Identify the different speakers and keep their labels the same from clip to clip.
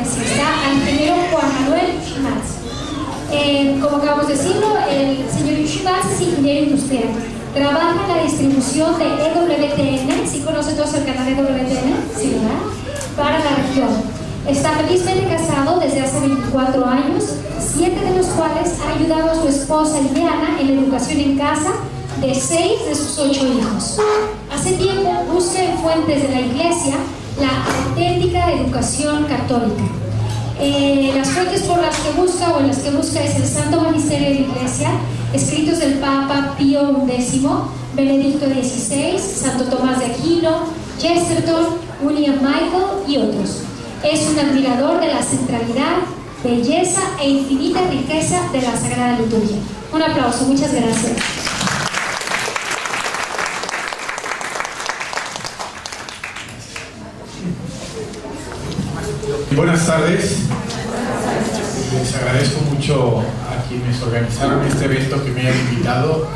Speaker 1: conferencista, al ingeniero Juan Manuel Schmatz. Como acabamos de decirlo, el señor Schmatz es ingeniero industrial. Trabaja en la distribución de EWTN, ¿sí conocen todos el canal EWTN? Sí, ¿verdad? Para la región. Está felizmente casado desde hace 24 años, 7 de los cuales ha ayudado a su esposa Ileana en la educación en casa de 6 de sus 8 hijos. Hace tiempo busca en fuentes de la Iglesia la auténtica educación católica. Las fuentes por las que busca o en las que busca es el Santo Magisterio de la Iglesia, escritos del Papa Pío X, Benedicto XVI, Santo Tomás de Aquino, Chesterton, William Michael y otros. Es un admirador de la centralidad, belleza e infinita riqueza de la Sagrada Liturgia. Un aplauso, muchas gracias.
Speaker 2: Buenas tardes. Les agradezco mucho a quienes organizaron este evento que me hayan invitado.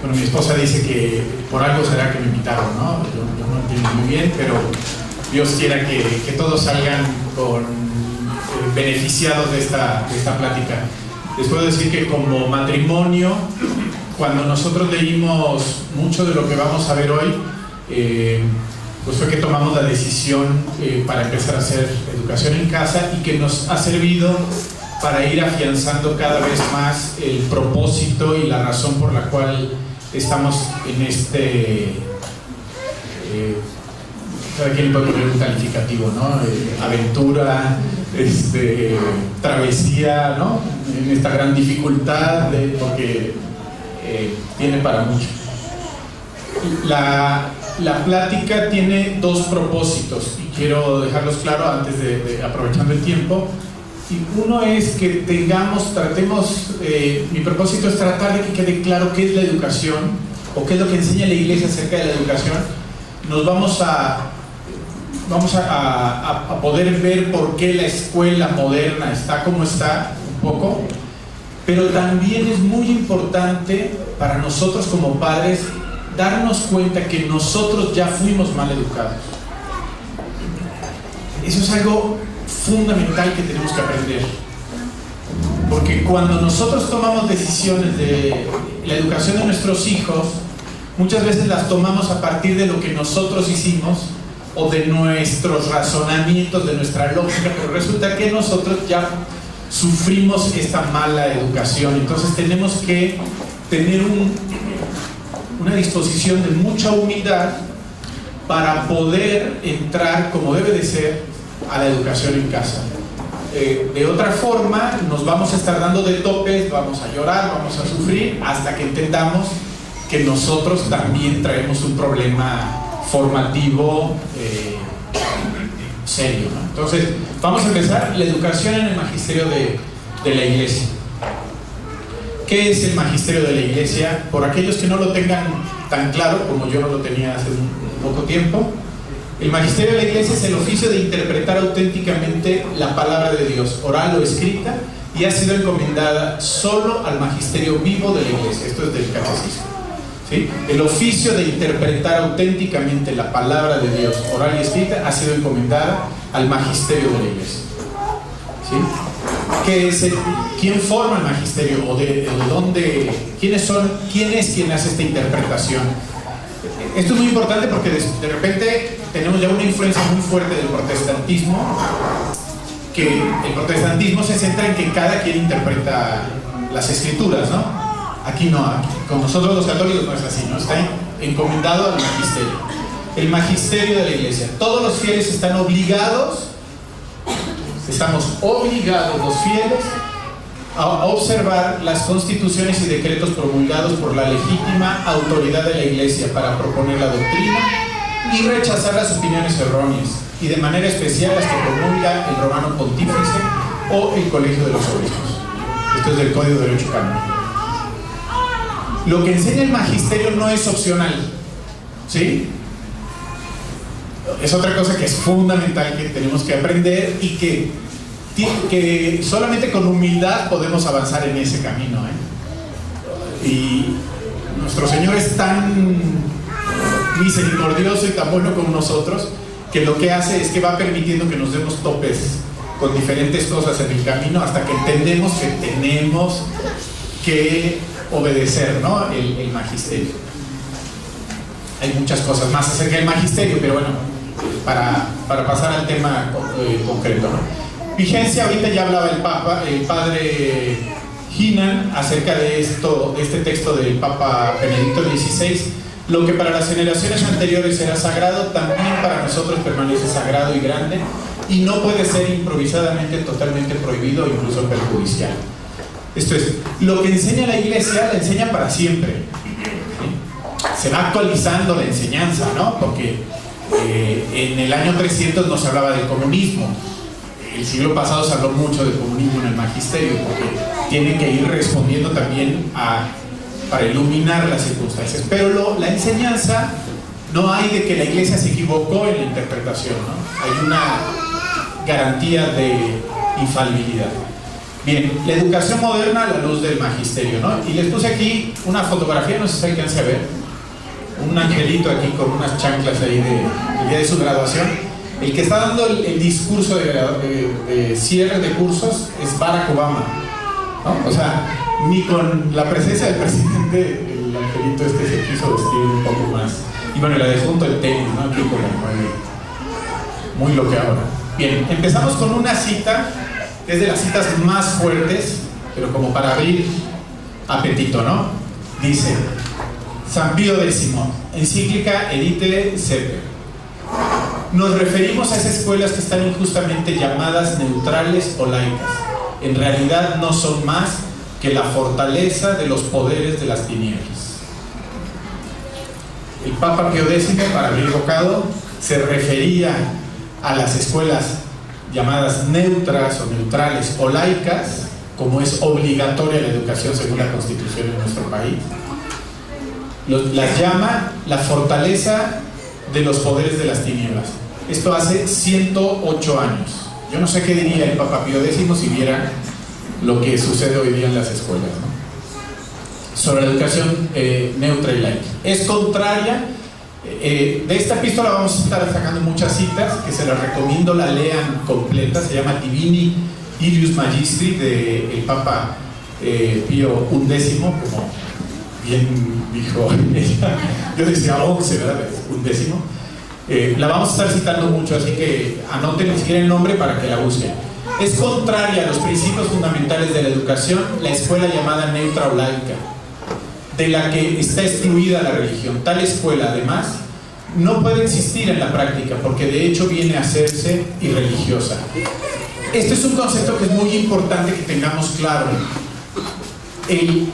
Speaker 2: Bueno, mi esposa dice que por algo será que me invitaron, ¿no? Yo no entiendo muy bien, pero Dios quiera que todos salgan beneficiados de esta plática. Les puedo decir que como matrimonio, cuando nosotros leímos mucho de lo que vamos a ver hoy, pues fue que tomamos la decisión para empezar a hacer educación en casa y que nos ha servido para ir afianzando cada vez más el propósito y la razón por la cual estamos en cada quien puede poner un calificativo, ¿no? Aventura, travesía, ¿no? En esta gran dificultad, porque tiene para mucho. La plática tiene dos propósitos y quiero dejarlos claros antes de aprovechando el tiempo. Y uno es que mi propósito es tratar de que quede claro qué es la educación o qué es lo que enseña la Iglesia acerca de la educación. Nos vamos a poder ver por qué la escuela moderna está como está, un poco, pero también es muy importante para nosotros como padres darnos cuenta que nosotros ya fuimos mal educados. Eso es algo fundamental que tenemos que aprender, porque cuando nosotros tomamos decisiones de la educación de nuestros hijos, muchas veces las tomamos a partir de lo que nosotros hicimos o de nuestros razonamientos, de nuestra lógica, pero resulta que nosotros ya sufrimos esta mala educación. Entonces tenemos que tener una disposición de mucha humildad para poder entrar como debe de ser a la educación en casa. De otra forma nos vamos a estar dando de topes, vamos a llorar, vamos a sufrir hasta que entendamos que nosotros también traemos un problema formativo serio, ¿no? Entonces vamos a empezar la educación en el magisterio de la Iglesia. ¿Qué es el magisterio de la Iglesia? Por aquellos que no lo tengan tan claro como yo no lo tenía hace un poco tiempo, el magisterio de la Iglesia es el oficio de interpretar auténticamente la palabra de Dios, oral o escrita, y ha sido encomendada solo al magisterio vivo de la Iglesia. Esto es del catecismo, ¿sí? El oficio de interpretar auténticamente la palabra de Dios, oral y escrita, ha sido encomendada al magisterio de la Iglesia, ¿sí? ¿Quién forma el magisterio? ¿O de dónde? ¿Quién es quien hace esta interpretación? Esto es muy importante porque de repente tenemos ya una influencia muy fuerte del protestantismo, que el protestantismo se centra en que cada quien interpreta las escrituras, ¿no? Aquí no, con nosotros los católicos no es así, ¿no? Está encomendado al magisterio. El magisterio de la Iglesia. Todos los fieles estamos obligados los fieles a observar las constituciones y decretos promulgados por la legítima autoridad de la Iglesia para proponer la doctrina y rechazar las opiniones erróneas, y de manera especial las que promulga el Romano Pontífice o el Colegio de los Obispos. Esto es del Código de Derecho Canónico. Lo que enseña el magisterio no es opcional, ¿sí? Es otra cosa que es fundamental que tenemos que aprender y que solamente con humildad podemos avanzar en ese camino, ¿eh? Y nuestro Señor es tan misericordioso y tan bueno con nosotros que lo que hace es que va permitiendo que nos demos topes con diferentes cosas en el camino hasta que entendemos que tenemos que obedecer, ¿no? el magisterio. Hay muchas cosas más acerca del magisterio, pero bueno, para pasar al tema concreto, ¿no? Vigencia, ahorita ya hablaba el padre Hinan acerca de este texto del Papa Benedicto XVI. Lo que para las generaciones anteriores era sagrado, también para nosotros permanece sagrado y grande, y no puede ser improvisadamente totalmente prohibido o incluso perjudicial. Esto es, lo que enseña la Iglesia, la enseña para siempre. ¿Sí? Se va actualizando la enseñanza, ¿no? Porque en el año 300 no se hablaba del comunismo. El siglo pasado se habló mucho del comunismo en el magisterio, porque tiene que ir respondiendo también para iluminar las circunstancias. Pero la enseñanza, no hay de que la Iglesia se equivocó en la interpretación, ¿no? Hay una garantía de infalibilidad. Bien, la educación moderna a la luz del magisterio, ¿no? Y les puse aquí una fotografía, no sé si alcancen a ver, un angelito aquí con unas chanclas ahí del día de su graduación. El que está dando el discurso de cierre de cursos es Barack Obama, ¿no? O sea, ni con la presencia del presidente el angelito se quiso vestir un poco más. Y bueno, la de junto el tenis, ¿no? Aquí como muy lo que ahora. Bien, empezamos con una cita que es de las citas más fuertes, pero como para abrir apetito, ¿no? Dice San Pío X, encíclica Edite Sepe: nos referimos a esas escuelas que están injustamente llamadas neutrales o laicas. En realidad no son más que la fortaleza de los poderes de las tinieblas. El Papa Pío X, para abrir bocado, se refería a las escuelas llamadas neutras o neutrales o laicas, como es obligatoria la educación según la Constitución de nuestro país. Las llama la fortaleza de los poderes de las tinieblas. Esto hace 108 años. Yo no sé qué diría el Papa Pío X si viera lo que sucede hoy día en las escuelas, ¿no? Sobre la educación neutra y laica. Es contraria. De esta epístola vamos a estar sacando muchas citas que se las recomiendo la lean completa. Se llama Divini Ilius Magistri del Papa Pío XI, como bien dijo ella. Yo decía 11, ¿verdad? XI. La vamos a estar citando mucho, así que anoten ni siquiera el nombre para que la busquen. Es contraria a los principios fundamentales de la educación la escuela llamada neutra o laica, de la que está excluida la religión. Tal escuela, además, no puede existir en la práctica, porque de hecho viene a hacerse irreligiosa. Este es un concepto que es muy importante que tengamos claro. El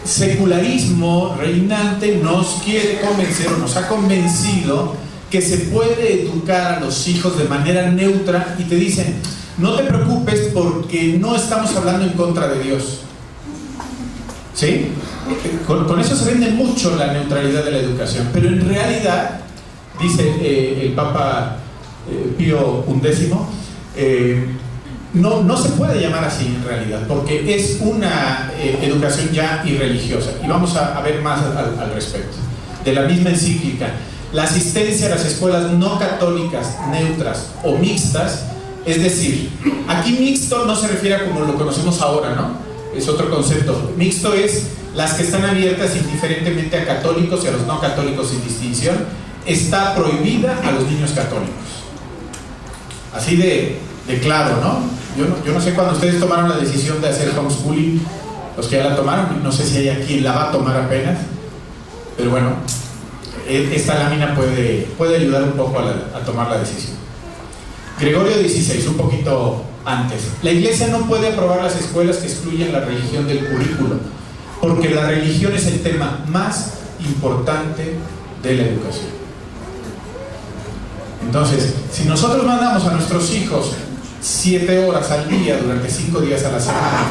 Speaker 2: secularismo reinante nos quiere convencer, o nos ha convencido, que se puede educar a los hijos de manera neutra, y te dicen: no te preocupes porque no estamos hablando en contra de Dios. ¿Sí? Con eso se vende mucho la neutralidad de la educación, pero en realidad, dice el Papa Pío XI, no se puede llamar así en realidad, porque es una educación ya irreligiosa. Y vamos a ver más al respecto. De la misma encíclica, la asistencia a las escuelas no católicas, neutras o mixtas, es decir, aquí mixto no se refiere a como lo conocemos ahora, ¿no? Es otro concepto. Mixto es las que están abiertas indiferentemente a católicos y a los no católicos sin distinción. Está prohibida a los niños católicos. Así de claro, ¿no? Yo no sé cuándo ustedes tomaron la decisión de hacer homeschooling, los que ya la tomaron, no sé si hay quien la va a tomar apenas, pero bueno, esta lámina puede ayudar un poco a tomar la decisión. Gregorio XVI, un poquito antes: la Iglesia no puede aprobar las escuelas que excluyen la religión del currículo, porque la religión es el tema más importante de la educación. Entonces, si nosotros mandamos a nuestros hijos 7 horas al día durante 5 días a la semana,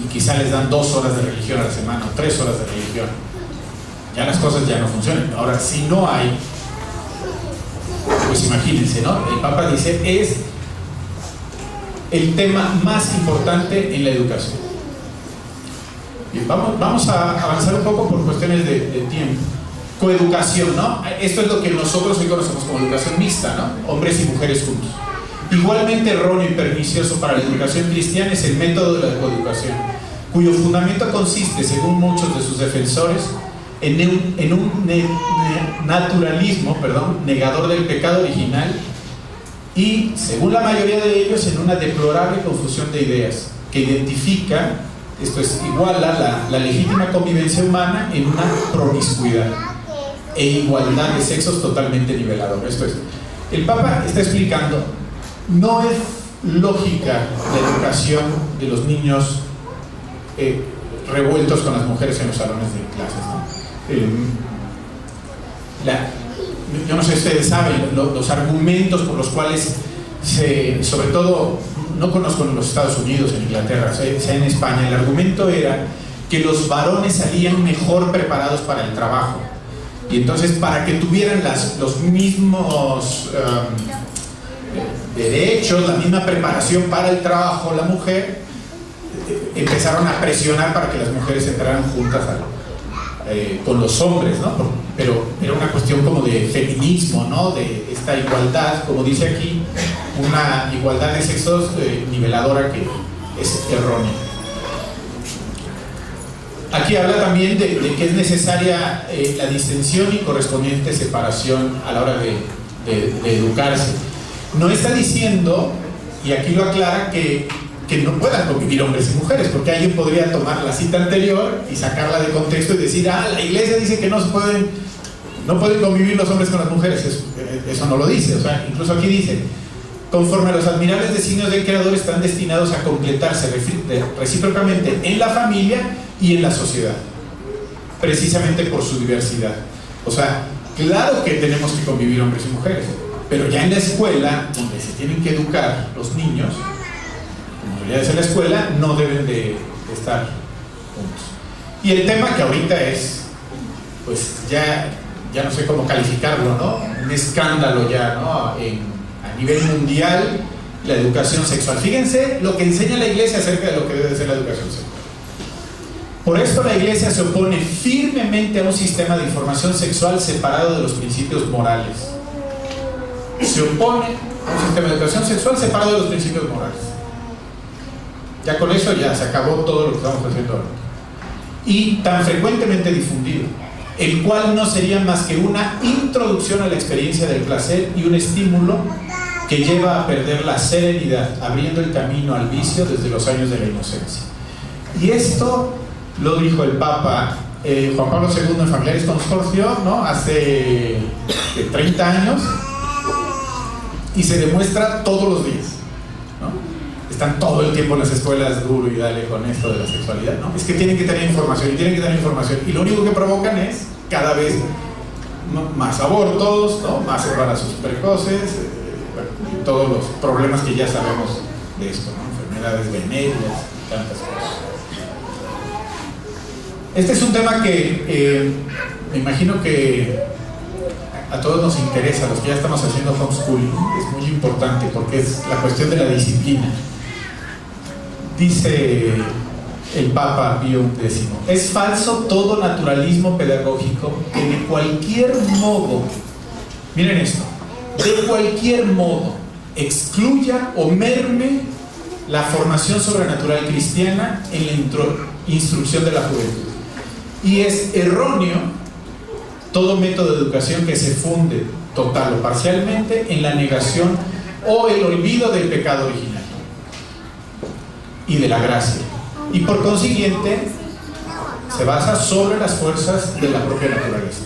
Speaker 2: y quizá les dan 2 horas de religión a la semana o 3 horas de religión, ya las cosas ya no funcionan. Ahora, si no hay, pues imagínense, ¿no? El Papa dice: es el tema más importante en la educación. Bien, vamos a avanzar un poco por cuestiones de tiempo. coeducación, ¿no? Esto es lo que nosotros hoy conocemos como educación mixta, ¿no? Hombres y mujeres juntos. Igualmente erróneo y pernicioso para la educación cristiana es el método de la coeducación, cuyo fundamento consiste, según muchos de sus defensores, en un naturalismo, negador del pecado original, y, según la mayoría de ellos, en una deplorable confusión de ideas que identifica, esto es, iguala la legítima convivencia humana en una promiscuidad e igualdad de sexos totalmente nivelador. Esto es, el Papa está explicando, no es lógica la educación de los niños revueltos con las mujeres en los salones de clases, ¿no? Yo no sé si ustedes saben los argumentos por los cuales sobre todo, no conozco en los Estados Unidos, en Inglaterra, sea en España, el argumento era que los varones salían mejor preparados para el trabajo, y entonces para que tuvieran los mismos derechos, la misma preparación para el trabajo, la mujer, empezaron a presionar para que las mujeres entraran juntas con los hombres, ¿no? Pero era una cuestión como de feminismo, ¿no? De esta igualdad, como dice aquí, una igualdad de sexos niveladora que es errónea. Aquí habla también de que es necesaria la distensión y correspondiente separación a la hora de educarse. No está diciendo, y aquí lo aclara, que no puedan convivir hombres y mujeres, porque alguien podría tomar la cita anterior y sacarla de contexto y decir, la iglesia dice que no pueden convivir los hombres con las mujeres. Eso no lo dice. O sea, incluso aquí dice, conforme a los admirables designios del Creador, están destinados a completarse recíprocamente en la familia y en la sociedad, precisamente por su diversidad. O sea, claro que tenemos que convivir hombres y mujeres, pero ya en la escuela, donde se tienen que educar los niños, como debería de ser la escuela, no deben de estar juntos. Y el tema que ahorita es, pues ya no sé cómo calificarlo, ¿no? Un escándalo ya, ¿no? A nivel mundial, la educación sexual. Fíjense lo que enseña la iglesia acerca de lo que debe ser la educación sexual. Por esto la iglesia se opone firmemente a un sistema de información sexual separado de los principios morales. Se opone a un sistema de educación sexual separado de los principios morales. Ya con eso ya se acabó todo lo que estamos haciendo ahora. Y tan frecuentemente difundido, el cual no sería más que una introducción a la experiencia del placer y un estímulo que lleva a perder la serenidad, abriendo el camino al vicio desde los años de la inocencia. Y esto lo dijo el Papa Juan Pablo II en Familiares Consorcio, ¿no? Hace 30 años, y se demuestra todos los días, ¿no? Están todo el tiempo en las escuelas duro y dale con esto de la sexualidad, ¿no? Es que tienen que tener información y tienen que tener información, y lo único que provocan es cada vez más abortos, ¿no? Más embarazos precoces, todos los problemas que ya sabemos de esto, ¿no? Enfermedades venéreas y tantas cosas. Este es un tema que me imagino que a todos nos interesa, los que ya estamos haciendo homeschooling, es muy importante porque es la cuestión de la disciplina. Dice el Papa Pío X, es falso todo naturalismo pedagógico que de cualquier modo, miren esto, de cualquier modo excluya o merme la formación sobrenatural cristiana en la instrucción de la juventud. Y es erróneo todo método de educación que se funde total o parcialmente en la negación o el olvido del pecado original y de la gracia, y por consiguiente se basa sobre las fuerzas de la propia naturaleza.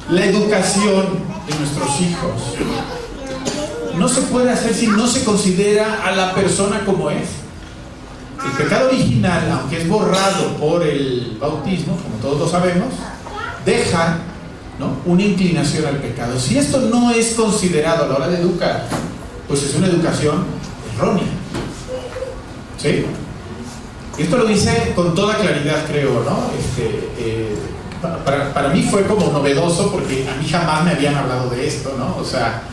Speaker 2: La educación de nuestros hijos no se puede hacer si no se considera a la persona como es. El pecado original, aunque es borrado por el bautismo, como todos lo sabemos, deja, ¿no?, una inclinación al pecado. Si esto no es considerado a la hora de educar, pues es una educación errónea. ¿Sí? Esto lo dice con toda claridad, creo, ¿no? Para mí fue como novedoso porque a mí jamás me habían hablado de esto, ¿no? O sea,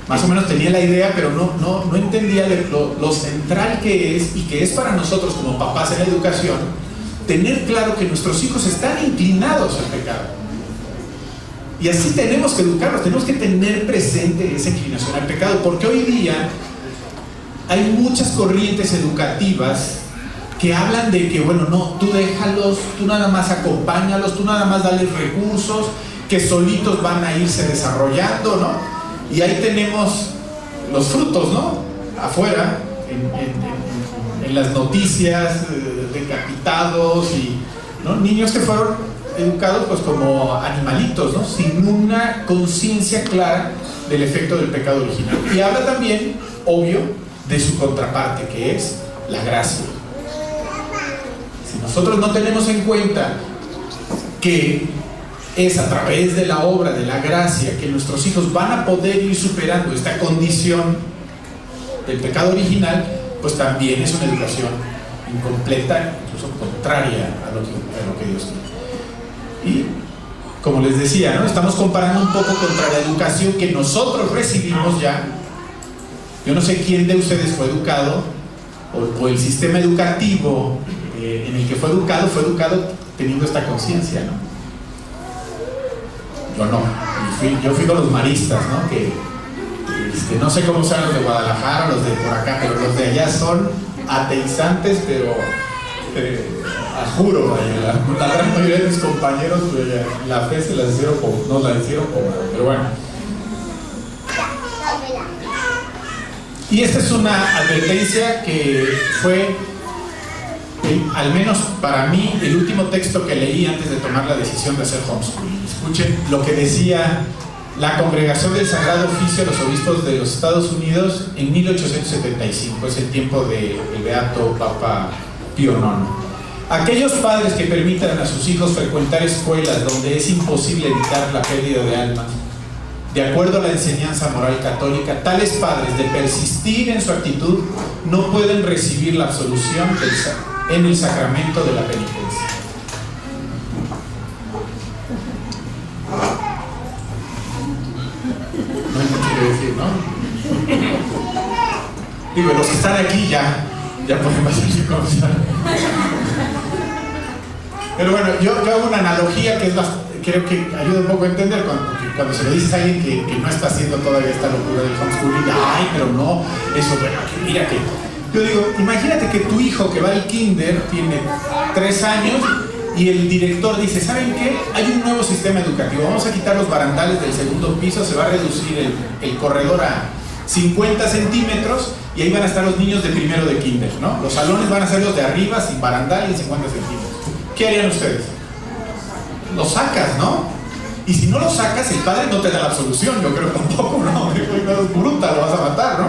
Speaker 2: más o menos tenía la idea, pero no entendía lo central que es, y que es para nosotros como papás en la educación, tener claro que nuestros hijos están inclinados al pecado. Y así tenemos que educarnos, tenemos que tener presente esa inclinación al pecado, porque hoy día hay muchas corrientes educativas que hablan de que, bueno, no, tú déjalos, tú nada más acompáñalos, tú nada más dales recursos, que solitos van a irse desarrollando, ¿no? Y ahí tenemos los frutos, ¿no? Afuera, en las noticias, decapitados y, ¿no? Niños que fueron educados pues como animalitos, ¿no? Sin una conciencia clara del efecto del pecado original. Y habla también, obvio, de su contraparte, que es la gracia. Si nosotros no tenemos en cuenta que es a través de la obra de la gracia que nuestros hijos van a poder ir superando esta condición del pecado original, pues también es una educación incompleta, incluso contraria a lo que Dios quiere. Y como les decía, ¿no? Estamos comparando un poco contra la educación que nosotros recibimos ya. Yo no sé quién de ustedes fue educado, o el sistema educativo en el que fue educado teniendo esta conciencia, ¿no? Yo no. Yo fui con los maristas, ¿no? Que no sé cómo son los de Guadalajara, los de por acá, pero los de allá son ateizantes, pero a juro, la gran mayoría de mis compañeros la fe se las hicieron nos la hicieron como, pero bueno. Y esta es una advertencia que fue, al menos para mí, el último texto que leí antes de tomar la decisión de hacer homeschooling. Escuchen lo que decía la Congregación del Sagrado Oficio de los Obispos de los Estados Unidos en 1875, es el tiempo del beato Papa Pío IX. Aquellos padres que permitan a sus hijos frecuentar escuelas donde es imposible evitar la pérdida de almas, de acuerdo a la enseñanza moral católica, tales padres, de persistir en su actitud, no pueden recibir la absolución en el sacramento de la penitencia. No hay mucho que decir, ¿no? Digo, los que están aquí ya podemos hacerse cosas. Pero bueno, yo hago una analogía que creo que ayuda un poco a entender cuando se lo dices a alguien que no está haciendo todavía esta locura del homeschooling. Ay, pero no, eso, bueno, que mira que... Yo digo, imagínate que tu hijo que va al kinder tiene 3 años y el director dice, ¿saben qué? Hay un nuevo sistema educativo, vamos a quitar los barandales del segundo piso, se va a reducir el corredor a 50 centímetros y ahí van a estar los niños de primero de kinder, ¿no? Los salones van a ser los de arriba sin barandal y 50 centímetros. ¿Qué harían ustedes? Lo sacas, ¿no? Y si no lo sacas, el padre no te da la absolución, yo creo tampoco, ¿no? Es bruta, lo vas a matar, ¿no?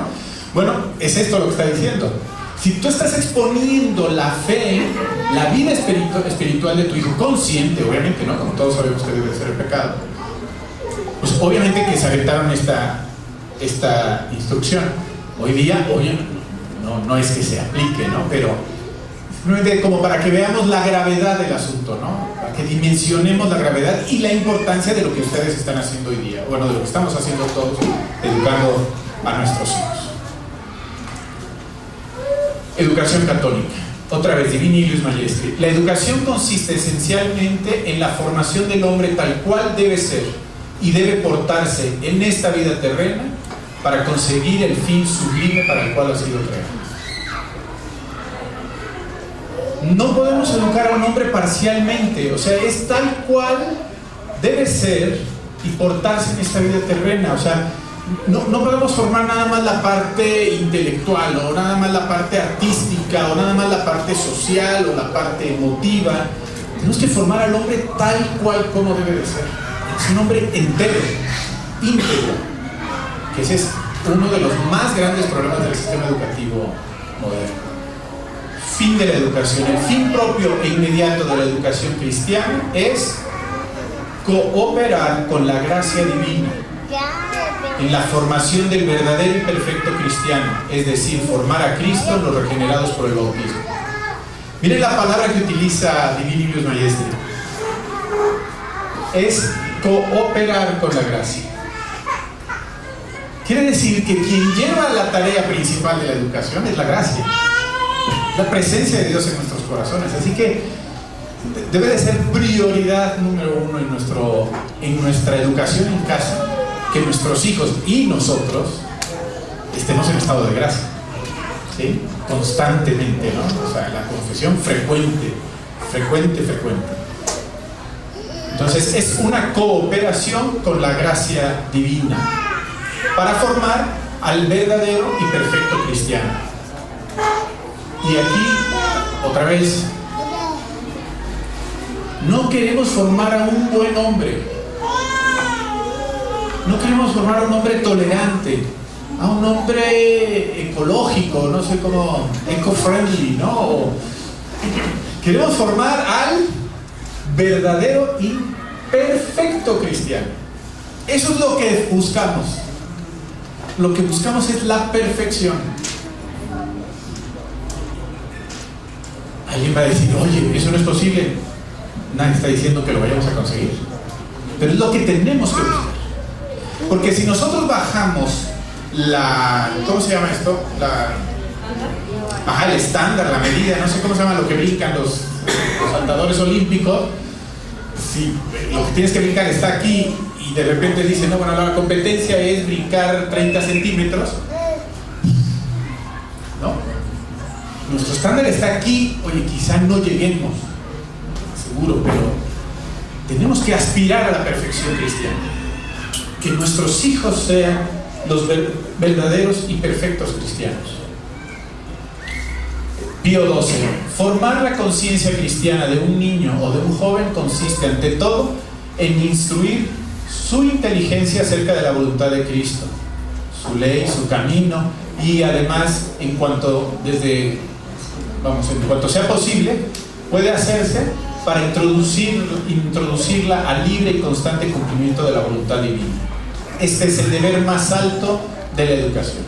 Speaker 2: Bueno, es esto lo que está diciendo. Si tú estás exponiendo la fe, la vida espiritual de tu hijo, consciente, obviamente, ¿no? Como todos sabemos que debe ser el pecado, pues obviamente que se aventaron esta instrucción. Hoy día, no es que se aplique, ¿no? Pero simplemente como para que veamos la gravedad del asunto, ¿no? Para que dimensionemos la gravedad y la importancia de lo que ustedes están haciendo hoy día. Bueno, de lo que estamos haciendo todos, educando a nuestros hijos. Educación católica. Otra vez, Divini Ilius Maestri. La educación consiste esencialmente en la formación del hombre tal cual debe ser y debe portarse en esta vida terrena para conseguir el fin sublime para el cual ha sido creado. No podemos educar a un hombre parcialmente, o sea, es tal cual debe ser y portarse en esta vida terrena, o sea, no podemos formar nada más la parte intelectual o nada más la parte artística o nada más la parte social o la parte emotiva. Tenemos que formar al hombre tal cual como debe de ser. Es un hombre entero, íntegro, que ese es uno de los más grandes problemas del sistema educativo moderno. Fin de la educación. El fin propio e inmediato de la educación cristiana es cooperar con la gracia divina en la formación del verdadero y perfecto cristiano, es decir, formar a Cristo en los regenerados por el bautismo. Miren la palabra que utiliza Divini Ilius Maestri. Es cooperar con la gracia. Quiere decir que quien lleva la tarea principal de la educación es la gracia, la presencia de Dios en nuestros corazones. Así que debe de ser prioridad número uno en nuestra educación en casa, que nuestros hijos y nosotros estemos en estado de gracia, ¿sí? Constantemente, ¿no? O sea, la confesión frecuente. Entonces es una cooperación con la gracia divina para formar al verdadero y perfecto cristiano. Y aquí, otra vez, no queremos formar a un buen hombre, no queremos formar a un hombre tolerante, a un hombre ecológico, no sé cómo, eco-friendly, ¿no? Queremos formar al verdadero y perfecto cristiano. Eso es lo que buscamos. Lo que buscamos es la perfección. Alguien va a decir, oye, eso no es posible. Nadie está diciendo que lo vayamos a conseguir, pero es lo que tenemos que buscar. Porque si nosotros bajamos ¿cómo se llama esto? El estándar, la medida, no sé cómo se llama lo que brincan los saltadores olímpicos. Si lo que tienes que brincar está aquí y de repente dicen, no, bueno, la competencia es brincar 30 centímetros, ¿no? Nuestro estándar está aquí, oye, quizá no lleguemos, seguro, pero tenemos que aspirar a la perfección cristiana. Que nuestros hijos sean los verdaderos y perfectos cristianos. Pío XII. Formar la conciencia cristiana de un niño o de un joven consiste ante todo en instruir su inteligencia acerca de la voluntad de Cristo, su ley, su camino, y además en cuanto sea posible, puede hacerse para introducirla al libre y constante cumplimiento de la voluntad divina. Este es el deber más alto de la educación.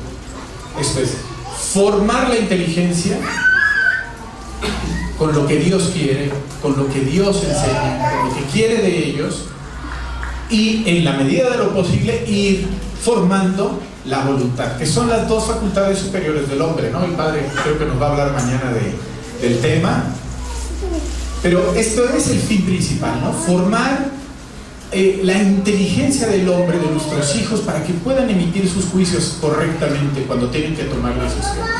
Speaker 2: Esto es, formar la inteligencia con lo que Dios quiere, con lo que Dios enseña, con lo que quiere de ellos, y en la medida de lo posible ir formando la voluntad, que son las dos facultades superiores del hombre, ¿no? El padre creo que nos va a hablar mañana del tema, pero esto es el fin principal, ¿no? Formar la inteligencia del hombre, de nuestros hijos, para que puedan emitir sus juicios correctamente cuando tienen que tomar decisiones,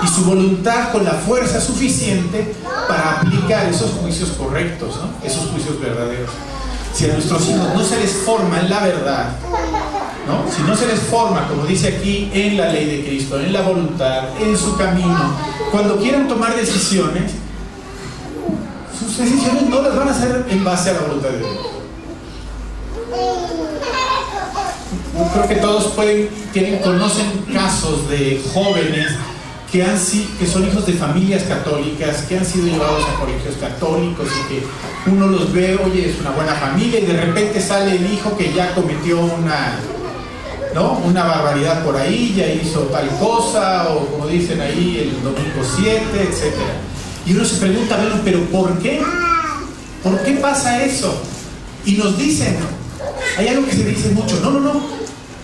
Speaker 2: y su voluntad con la fuerza suficiente para aplicar esos juicios correctos, ¿no? Esos juicios verdaderos. Si a nuestros hijos no se les forma en la verdad, ¿no? Si no se les forma, como dice aquí, en la ley de Cristo, en la voluntad, en su camino, cuando quieran tomar decisiones, sus decisiones no las van a hacer en base a la voluntad de Dios. Yo creo que todos conocen casos de jóvenes que son hijos de familias católicas, que han sido llevados a colegios católicos y que uno los ve, oye, es una buena familia, y de repente sale el hijo que ya cometió una barbaridad por ahí, ya hizo tal cosa, o como dicen ahí, el domingo 7, etc. Y uno se pregunta, bueno, pero ¿por qué? ¿Por qué pasa eso? Y nos dicen, hay algo que se dice mucho, no,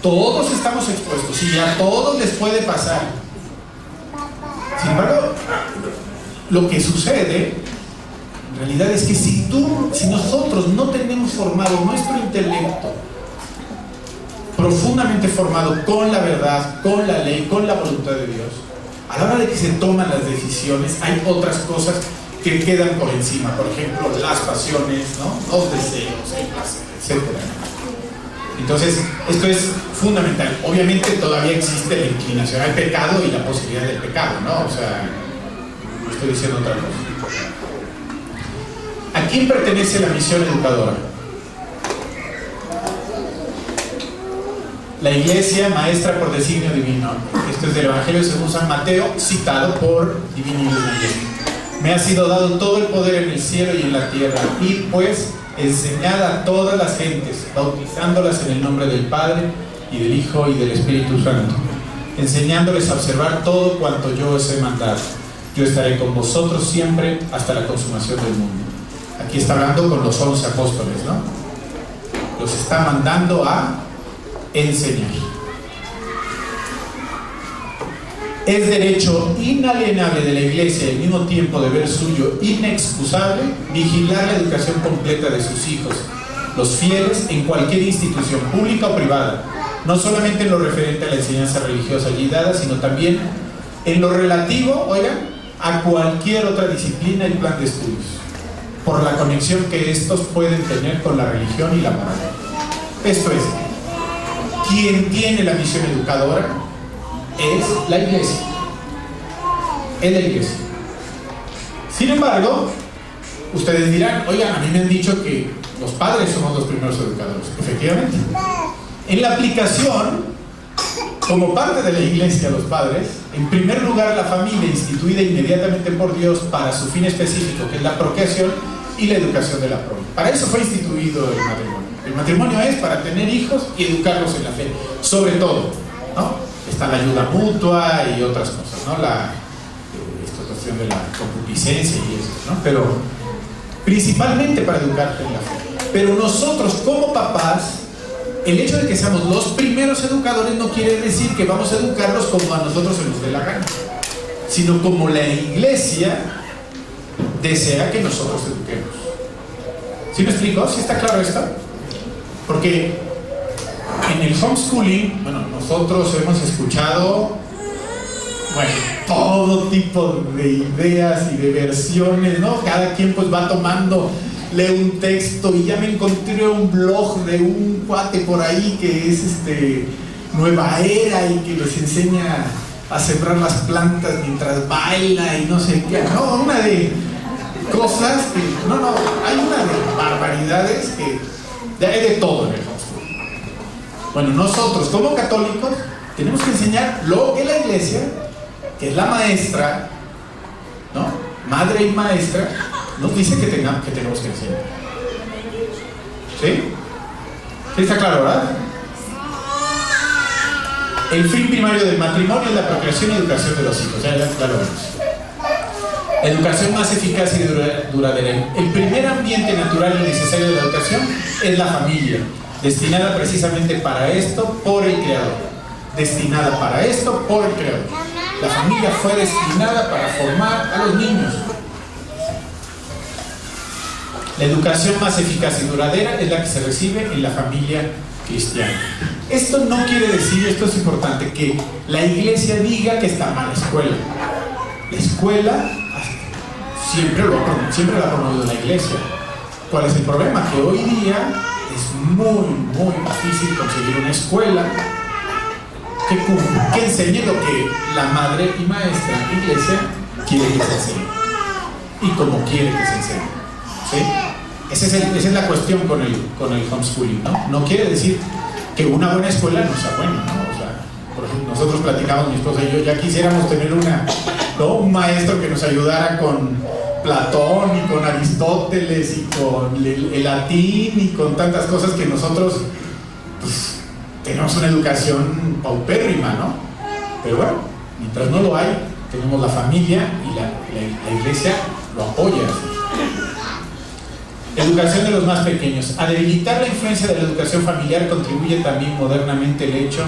Speaker 2: todos estamos expuestos y a todos les puede pasar. Sin embargo, lo que sucede en realidad es que si nosotros no tenemos formado nuestro intelecto profundamente formado con la verdad, con la ley, con la voluntad de Dios, a la hora de que se toman las decisiones hay otras cosas que quedan por encima, por ejemplo las pasiones, ¿no? Los deseos, el placer, etc. Entonces esto es fundamental. Obviamente todavía existe la inclinación al pecado y la posibilidad del pecado, ¿no? O sea, no estoy diciendo otra cosa. ¿A quién pertenece la misión educadora? La Iglesia, maestra por designio divino. Esto es del Evangelio según San Mateo, citado por Divino Evangelio. Me ha sido dado todo el poder en el cielo y en la tierra. Y pues enseñad a todas las gentes, bautizándolas en el nombre del Padre, y del Hijo, y del Espíritu Santo, enseñándoles a observar todo cuanto yo os he mandado. Yo estaré con vosotros siempre hasta la consumación del mundo. Aquí está hablando con los 11 apóstoles, ¿no? Los está mandando a enseñar. Es derecho inalienable de la Iglesia y al mismo tiempo deber suyo inexcusable vigilar la educación completa de sus hijos, los fieles, en cualquier institución pública o privada, no solamente en lo referente a la enseñanza religiosa allí dada, sino también en lo relativo, oigan, a cualquier otra disciplina y plan de estudios, por la conexión que estos pueden tener con la religión y la moral. Esto es, quien tiene la misión educadora es la Iglesia. Es la Iglesia. Sin embargo, ustedes dirán, oigan, a mí me han dicho que los padres somos los primeros educadores. Efectivamente. En la aplicación, como parte de la Iglesia, los padres, en primer lugar, la familia instituida inmediatamente por Dios para su fin específico, que es la procreación y la educación de la prole. Para eso fue instituido el matrimonio. El matrimonio es para tener hijos y educarlos en la fe, sobre todo, ¿no? Está la ayuda mutua y otras cosas, ¿no? Esta cuestión de la concupiscencia y eso, ¿no? Pero principalmente para educarte en la fe. Pero nosotros, como papás, el hecho de que seamos los primeros educadores no quiere decir que vamos a educarlos como a nosotros se nos dé la gana, sino como la Iglesia desea que nosotros eduquemos. ¿Sí me explico? ¿Sí está claro esto? Porque en el homeschooling, bueno, nosotros hemos escuchado, bueno, todo tipo de ideas y de versiones, ¿no? Cada quien pues va tomando, lee un texto y ya me encontré un blog de un cuate por ahí que es Nueva Era y que les enseña a sembrar las plantas mientras baila y no sé qué, no, una de cosas que, hay una de barbaridades que hay de todo en el homeschooling. Bueno, nosotros como católicos tenemos que enseñar lo que la Iglesia, que es la maestra, ¿no? Madre y maestra, nos dice que tenemos que enseñar. ¿Sí? ¿Sí está claro, verdad? El fin primario del matrimonio es la procreación y educación de los hijos. Ya lo vemos. Educación más eficaz y duradera. El primer ambiente natural y necesario de la educación es la familia, destinada precisamente para esto por el Creador. Destinada para esto por el Creador. La familia fue destinada para formar a los niños. La educación más eficaz y duradera es la que se recibe en la familia cristiana. Esto no quiere decir, esto es importante, que la Iglesia diga que está mal la escuela. La escuela siempre la ha promovido la Iglesia. ¿Cuál es el problema? Que hoy día es muy, muy difícil conseguir una escuela que enseñe lo que la madre y maestra Iglesia quiere que se enseñe y como quiere que se enseñe. ¿Sí? Esa es la cuestión con el homeschooling, ¿no? No quiere decir que una buena escuela no sea buena, ¿no? O sea, por ejemplo, nosotros platicamos, mi esposa y yo, ya quisiéramos tener un maestro que nos ayudara con Platón y con Aristóteles y con el latín y con tantas cosas que nosotros pues, tenemos una educación paupérrima, ¿no? Pero bueno, mientras no lo hay, tenemos la familia y la Iglesia lo apoya. Educación de los más pequeños. A debilitar la influencia de la educación familiar contribuye también modernamente el hecho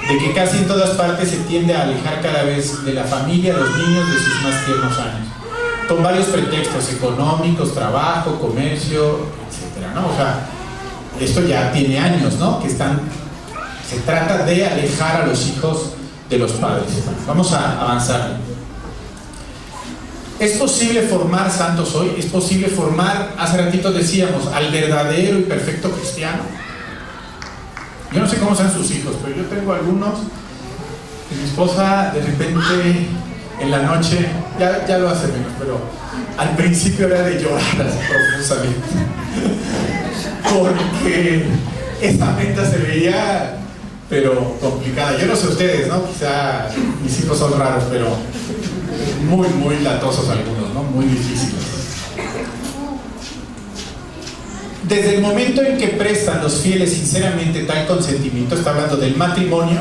Speaker 2: de que casi en todas partes se tiende a alejar cada vez de la familia a los niños de sus más tiernos años, con varios pretextos económicos, trabajo, comercio, etcétera, ¿no? O sea, esto ya tiene años, ¿no? Se trata de alejar a los hijos de los padres. Vamos a avanzar. ¿Es posible formar santos hoy? ¿Es posible formar, hace ratito decíamos, al verdadero y perfecto cristiano? Yo no sé cómo sean sus hijos, pero yo tengo algunos que mi esposa de repente en la noche, ya lo hace menos, pero al principio era de llorar así profusamente porque esa meta se veía pero complicada. Yo no sé ustedes, ¿no? Quizá mis hijos son raros, pero muy, muy latosos algunos, ¿no? Muy difíciles. Desde el momento en que prestan los fieles sinceramente tal consentimiento, está hablando del matrimonio,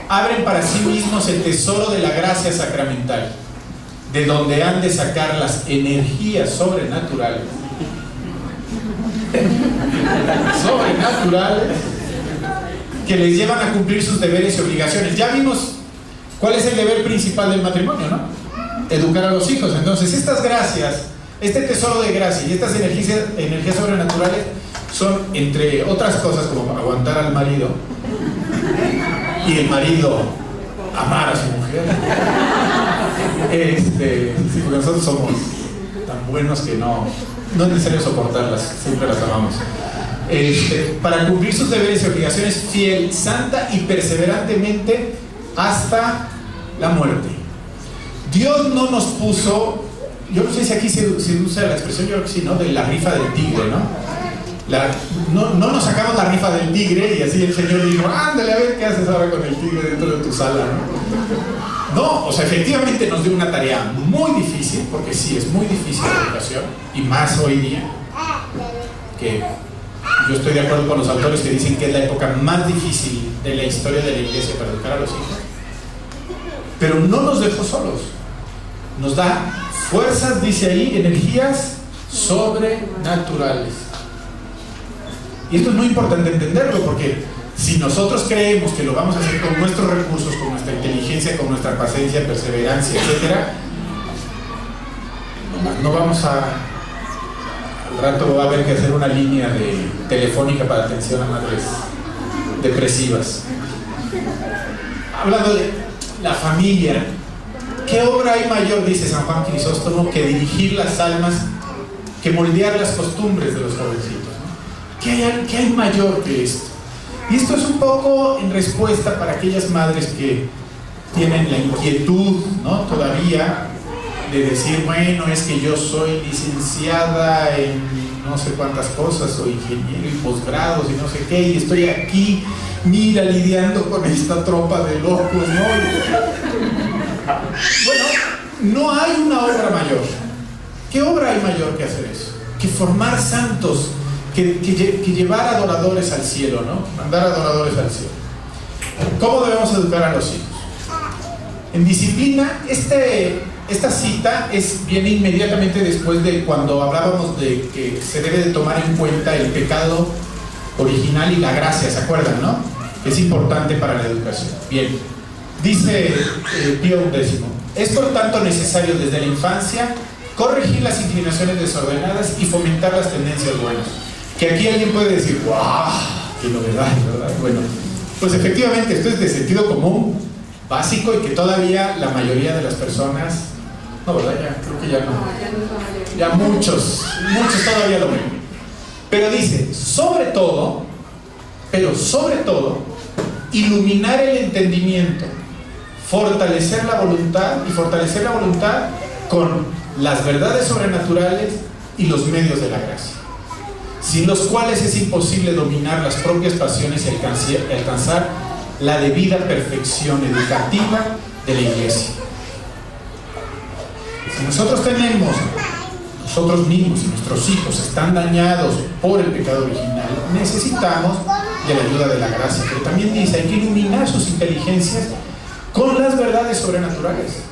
Speaker 2: abren para sí mismos el tesoro de la gracia sacramental, de donde han de sacar las energías sobrenaturales que les llevan a cumplir sus deberes y obligaciones. Ya vimos ¿Cuál es el deber principal del matrimonio, no? Educar a los hijos. Entonces, estas gracias, este tesoro de gracia y estas energías sobrenaturales son, entre otras cosas, como aguantar al marido y el marido amar a su mujer. Sí, porque nosotros somos tan buenos que no es necesario soportarlas, siempre las amamos. Para cumplir sus deberes y obligaciones fiel, santa y perseverantemente hasta la muerte. Dios no nos puso, yo no sé si aquí se usa la expresión, yo creo que sí, ¿no? De la rifa del tigre, ¿no? No nos sacamos la rifa del tigre y así el Señor dijo, ándale a ver qué haces ahora con el tigre dentro de tu sala, No, o sea, efectivamente nos dio una tarea muy difícil, porque sí, es muy difícil la educación, y más hoy día, que yo estoy de acuerdo con los autores que dicen que es la época más difícil de la historia de la iglesia para educar a los hijos. Pero no nos dejó solos, nos da fuerzas, dice ahí, energías sobrenaturales. Y esto es muy importante entenderlo, porque si nosotros creemos que lo vamos a hacer con nuestros recursos, con nuestra inteligencia, con nuestra paciencia, perseverancia, etc., no vamos a... Al rato va a haber que hacer una línea telefónica para atención a madres depresivas. Hablando de la familia, ¿qué obra hay mayor, dice San Juan Crisóstomo, que dirigir las almas, que moldear las costumbres de los jovencitos, ¿no? ¿Qué hay mayor que esto? Y esto es un poco en respuesta para aquellas madres que tienen la inquietud, ¿no? Todavía de decir, bueno, es que yo soy licenciada en no sé cuántas cosas, soy ingeniero y posgrados y no sé qué, y estoy aquí, mira, lidiando con esta tropa de locos, ¿no? Bueno, no hay una obra mayor. ¿Qué obra hay mayor que hacer eso? Que formar santos, que llevar adoradores al cielo, ¿no? Mandar adoradores al cielo. ¿Cómo debemos educar a los hijos? En disciplina, esta cita viene inmediatamente después de cuando hablábamos de que se debe de tomar en cuenta el pecado original y la gracia, ¿se acuerdan, no? Es importante para la educación. Bien, dice Pío X, es por tanto necesario desde la infancia corregir las inclinaciones desordenadas y fomentar las tendencias buenas. Que aquí alguien puede decir, ¡guau! ¡Qué novedad!, ¿verdad? Bueno, pues efectivamente esto es de sentido común, básico, y que todavía la mayoría de las personas, no, ¿verdad? Ya, creo que ya no. Ya muchos todavía lo ven. Pero dice, sobre todo, iluminar el entendimiento, fortalecer la voluntad con las verdades sobrenaturales y los medios de la gracia, sin los cuales es imposible dominar las propias pasiones y alcanzar la debida perfección educativa de la iglesia. Si nosotros mismos y nuestros hijos están dañados por el pecado original, necesitamos de la ayuda de la gracia. Pero también dice, hay que iluminar sus inteligencias con las verdades sobrenaturales.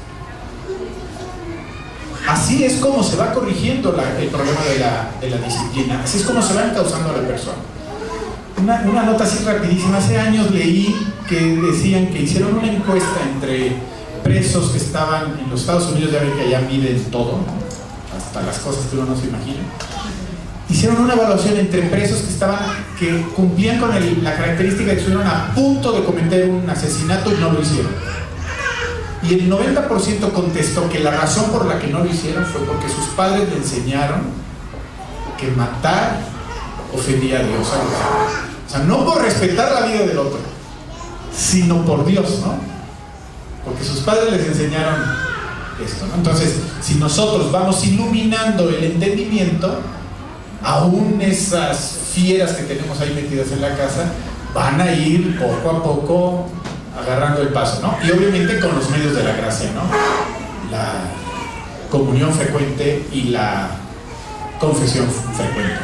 Speaker 2: Así es como se va corrigiendo el problema de la disciplina, así es como se va encauzando a la persona. Una nota así rapidísima, hace años leí que decían que hicieron una encuesta entre presos que estaban en los Estados Unidos, ya ven que allá miden todo, ¿no? Hasta las cosas que uno no se imagina. Hicieron una evaluación entre presos que cumplían con la característica de que estuvieron a punto de cometer un asesinato y no lo hicieron. Y el 90% contestó que la razón por la que no lo hicieron fue porque sus padres le enseñaron que matar ofendía a Dios. O sea, no por respetar la vida del otro, sino por Dios, ¿no? Porque sus padres les enseñaron esto, ¿no? Entonces, si nosotros vamos iluminando el entendimiento, aún esas fieras que tenemos ahí metidas en la casa van a ir poco a poco agarrando el paso, ¿no? Y obviamente con los medios de la gracia, ¿no? La comunión frecuente y la confesión frecuente.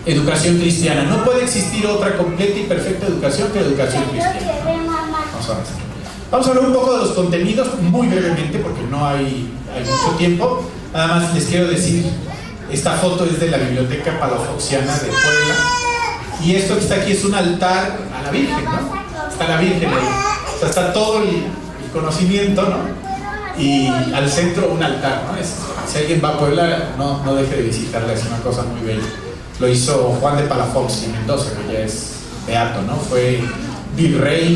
Speaker 2: Educación cristiana. No puede existir otra completa y perfecta educación que la educación cristiana. Vamos a hablar un poco de los contenidos muy brevemente porque no hay mucho tiempo. Nada más les quiero decir, esta foto es de la Biblioteca Palafoxiana de Puebla y esto que está aquí es un altar a la Virgen, ¿no? Está la Virgen ahí. sea, está todo el conocimiento, ¿no? Y al centro un altar, ¿no? Si alguien va a Puebla, no deje de visitarla, es una cosa muy bella. Lo hizo Juan de Palafox en Mendoza, que ya es beato, ¿no? Fue virrey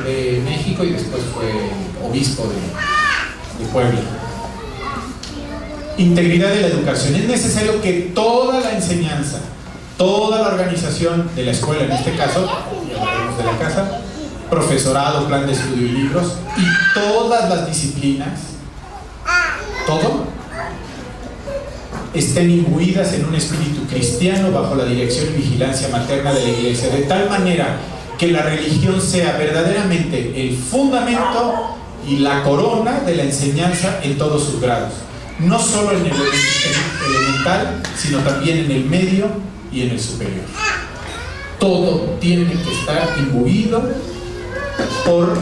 Speaker 2: de México y después fue obispo de Puebla. Integridad de la educación. Es necesario que toda la enseñanza, toda la organización de la escuela, en este caso, ya hablaremos de la casa, profesorado, plan de estudio y libros, y todas las disciplinas, todo, estén imbuidas en un espíritu cristiano bajo la dirección y vigilancia materna de la Iglesia, de tal manera que la religión sea verdaderamente el fundamento y la corona de la enseñanza en todos sus grados, no solo en el elemental, sino también en el medio y en el superior. Todo tiene que estar imbuido por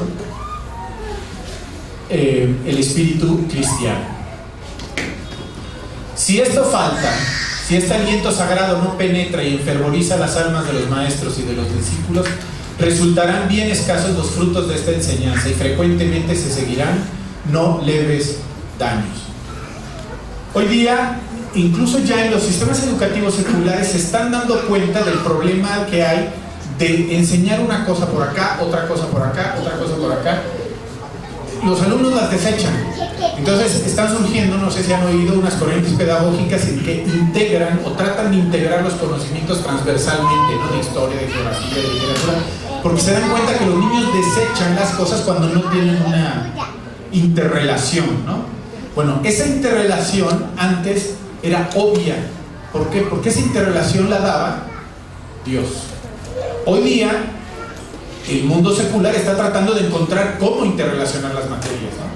Speaker 2: el espíritu cristiano. Si esto falta, si este aliento sagrado no penetra y enfervoriza las almas de los maestros y de los discípulos, resultarán bien escasos los frutos de esta enseñanza y frecuentemente se seguirán no leves daños. Hoy día, incluso ya en los sistemas educativos seculares se están dando cuenta del problema que hay de enseñar una cosa por acá, otra cosa por acá, otra cosa por acá. Los alumnos las desechan. Entonces están surgiendo, no sé si han oído, unas corrientes pedagógicas en que integran o tratan de integrar los conocimientos transversalmente, ¿no? De historia, de geografía, de literatura, porque se dan cuenta que los niños desechan las cosas cuando no tienen una interrelación, ¿no? Bueno, esa interrelación antes era obvia. ¿Por qué? Porque esa interrelación la daba Dios. Hoy día el mundo secular está tratando de encontrar cómo interrelacionar las materias, ¿no?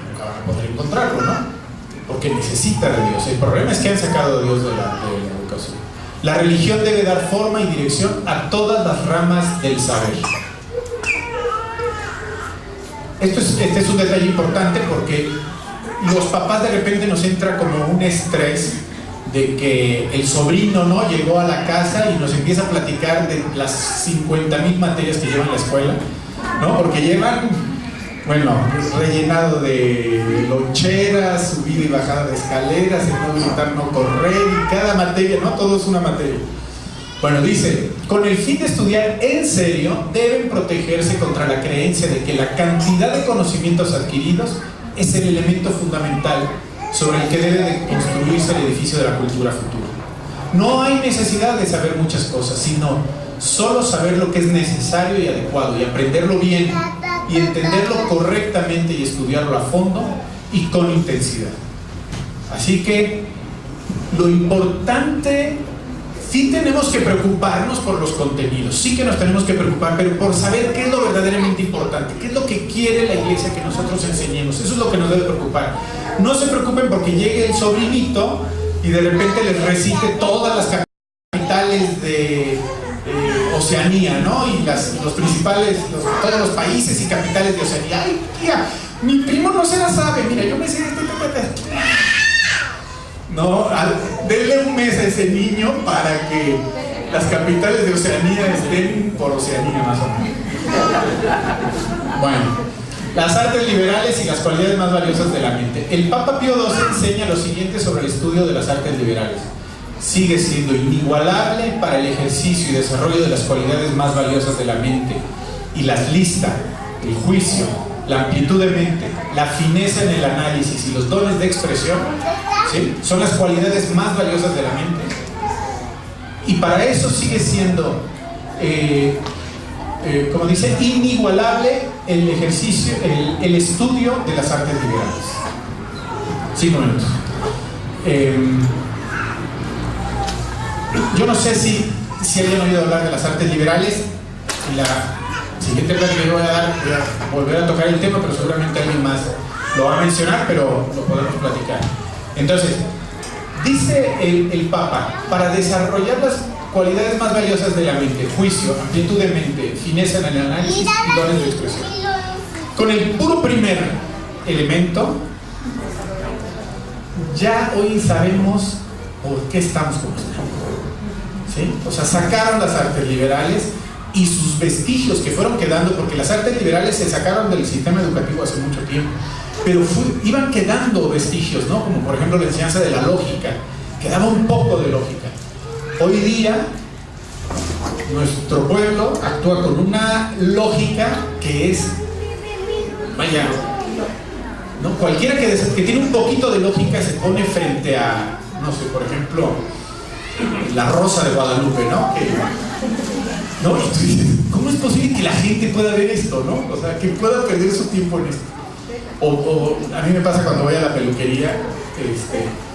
Speaker 2: Nunca van a poder encontrarlo, ¿no? Porque necesita de Dios. El problema es que han sacado a Dios de la educación. La religión debe dar forma y dirección a todas las ramas del saber. Este es un detalle importante porque los papás de repente nos entra como un estrés de que el sobrino, ¿no?, llegó a la casa y nos empieza a platicar de las 50,000 materias que llevan la escuela, ¿no? Porque llevan, bueno, rellenado de loncheras, subida y bajada de escaleras, el no gritar, no correr, y cada materia, ¿no? Todo es una materia. Bueno, dice, con el fin de estudiar en serio, deben protegerse contra la creencia de que la cantidad de conocimientos adquiridos es el elemento fundamental sobre el que debe de construirse el edificio de la cultura futura. No hay necesidad de saber muchas cosas, sino solo saber lo que es necesario y adecuado, y aprenderlo bien, y entenderlo correctamente y estudiarlo a fondo y con intensidad. Así que lo importante, sí tenemos que preocuparnos por los contenidos, sí que nos tenemos que preocupar, pero por saber qué es lo verdaderamente importante, qué es lo que quiere la iglesia que nosotros enseñemos. Eso es lo que nos debe preocupar. No se preocupen porque llegue el sobrinito y de repente les recite todas las capitales de Oceanía, ¿no? Y los principales, todos los países y capitales de Oceanía. Ay, tía, mi primo no se la sabe, mira, yo me sé esto. No, denle un mes a ese niño para que las capitales de Oceanía estén por Oceanía más o menos. Bueno, las artes liberales y las cualidades más valiosas de la mente. El Papa Pío XII enseña lo siguiente sobre el estudio de las artes liberales. Sigue siendo inigualable para el ejercicio y desarrollo de las cualidades más valiosas de la mente, y las lista, el juicio, la amplitud de mente, la fineza en el análisis y los dones de expresión, ¿sí?, son las cualidades más valiosas de la mente. Y para eso sigue siendo, como dice, inigualable el ejercicio, el estudio de las artes liberales. 5 minutos. Yo no sé si hayan oído hablar de las artes liberales. En la siguiente clase que yo voy a volver a tocar el tema, pero seguramente alguien más lo va a mencionar, pero lo podemos platicar. Entonces, dice el Papa, para desarrollar las cualidades más valiosas de la mente, juicio, amplitud de mente, fineza en el análisis y dones de expresión, con el puro primer elemento, ya hoy sabemos por qué estamos como estamos, ¿sí? O sea, sacaron las artes liberales y sus vestigios que fueron quedando, porque las artes liberales se sacaron del sistema educativo hace mucho tiempo, pero iban quedando vestigios, ¿no? Como por ejemplo la enseñanza de la lógica, quedaba un poco de lógica. Hoy día nuestro pueblo actúa con una lógica que es, vaya, ¿no? Cualquiera que tiene un poquito de lógica se pone frente a, no sé, por ejemplo, la Rosa de Guadalupe, ¿no? ¿No? Y tú dices, ¿cómo es posible que la gente pueda ver esto, no? O sea, que pueda perder su tiempo en esto. O a mí me pasa cuando voy a la peluquería,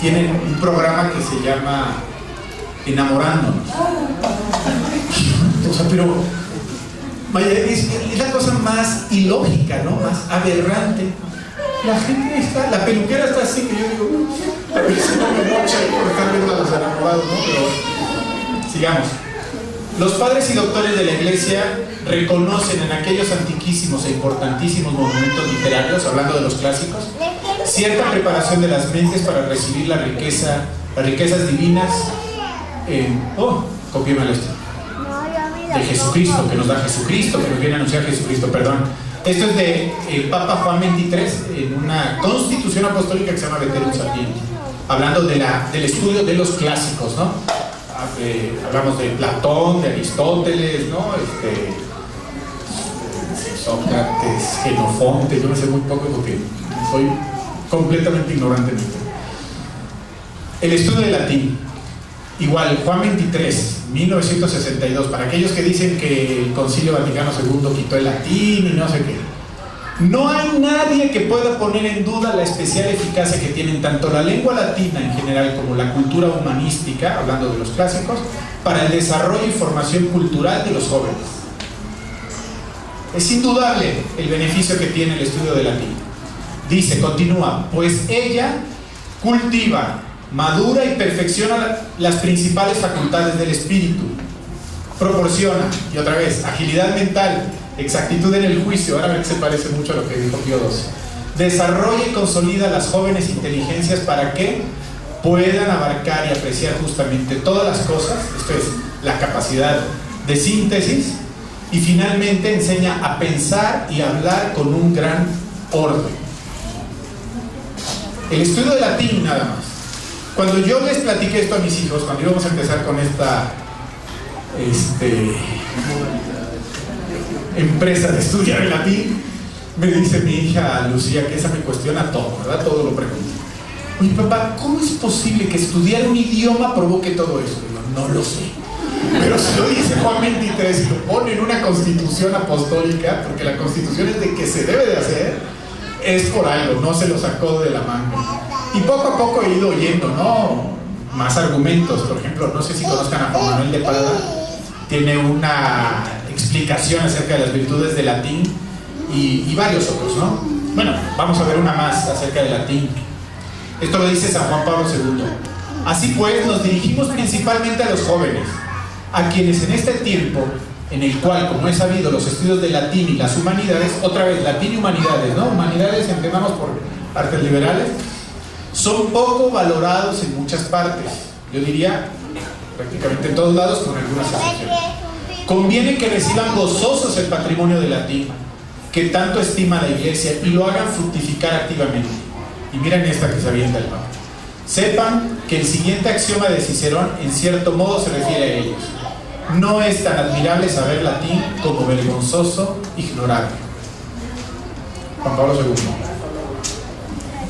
Speaker 2: tienen un programa que se llama Enamorándonos. O sea, pero vaya, es la cosa más ilógica, ¿no? Más aberrante. La gente está, la peluquera está así, que yo digo, a ver si no me mocha por estar viendo a los enamorados, ¿no? Pero sigamos. Los padres y doctores de la Iglesia reconocen en aquellos antiquísimos e importantísimos monumentos literarios, hablando de los clásicos, cierta preparación de las mentes para recibir las riquezas divinas, copiéme de Jesucristo, que nos da Jesucristo, que nos viene a anunciar Jesucristo, perdón. Esto es de Papa Juan XXIII, en una constitución apostólica que se llama Veterum Sapienti, hablando del estudio de los clásicos, ¿no? Hablamos de Platón, de Aristóteles, ¿no? Sócrates, Genofonte, yo me sé muy poco porque soy completamente ignorante en esto. El estudio del latín, igual, Juan XXIII, 1962, para aquellos que dicen que el Concilio Vaticano II quitó el latín y no sé qué. No hay nadie que pueda poner en duda la especial eficacia que tienen tanto la lengua latina en general como la cultura humanística, hablando de los clásicos, para el desarrollo y formación cultural de los jóvenes. Es indudable el beneficio que tiene el estudio del latín. Dice, continúa, pues ella cultiva, madura y perfecciona las principales facultades del espíritu, proporciona, y otra vez, agilidad mental, exactitud en el juicio, ahora ven que se parece mucho a lo que dijo Pío XII. Desarrolla y consolida las jóvenes inteligencias para que puedan abarcar y apreciar justamente todas las cosas, esto es, la capacidad de síntesis, y finalmente enseña a pensar y hablar con un gran orden. El estudio de latín nada más. Cuando yo les platiqué esto a mis hijos, cuando íbamos a empezar con esta empresa de estudiar el latín, me dice mi hija Lucía, que esa me cuestiona todo, ¿verdad? Todo lo pregunta. Oye, papá, ¿cómo es posible que estudiar un idioma provoque todo eso? Digo, no lo sé. Pero si lo dice Juan XXIII y lo pone en una constitución apostólica, porque la constitución es de que se debe de hacer, es por algo, no se lo sacó de la manga. Y poco a poco he ido oyendo, ¿no? Más argumentos. Por ejemplo, no sé si conozcan a Juan Manuel de Prada, tiene una explicación acerca de las virtudes del latín y varios otros, ¿no? Bueno, vamos a ver una más acerca del latín. Esto lo dice San Juan Pablo II. Así pues, nos dirigimos principalmente a los jóvenes, a quienes en este tiempo, en el cual, como es sabido, los estudios del latín y las humanidades, otra vez, latín y humanidades, ¿no? Humanidades entendamos por artes liberales, son poco valorados en muchas partes. Yo diría, prácticamente en todos lados, con algunas excepciones. Conviene que reciban gozosos el patrimonio del latín, que tanto estima la Iglesia, y lo hagan fructificar activamente. Y miren esta que se avienta el Papa. Sepan que el siguiente axioma de Cicerón en cierto modo se refiere a ellos. No es tan admirable saber latín como vergonzoso ignorarlo. Juan Pablo II.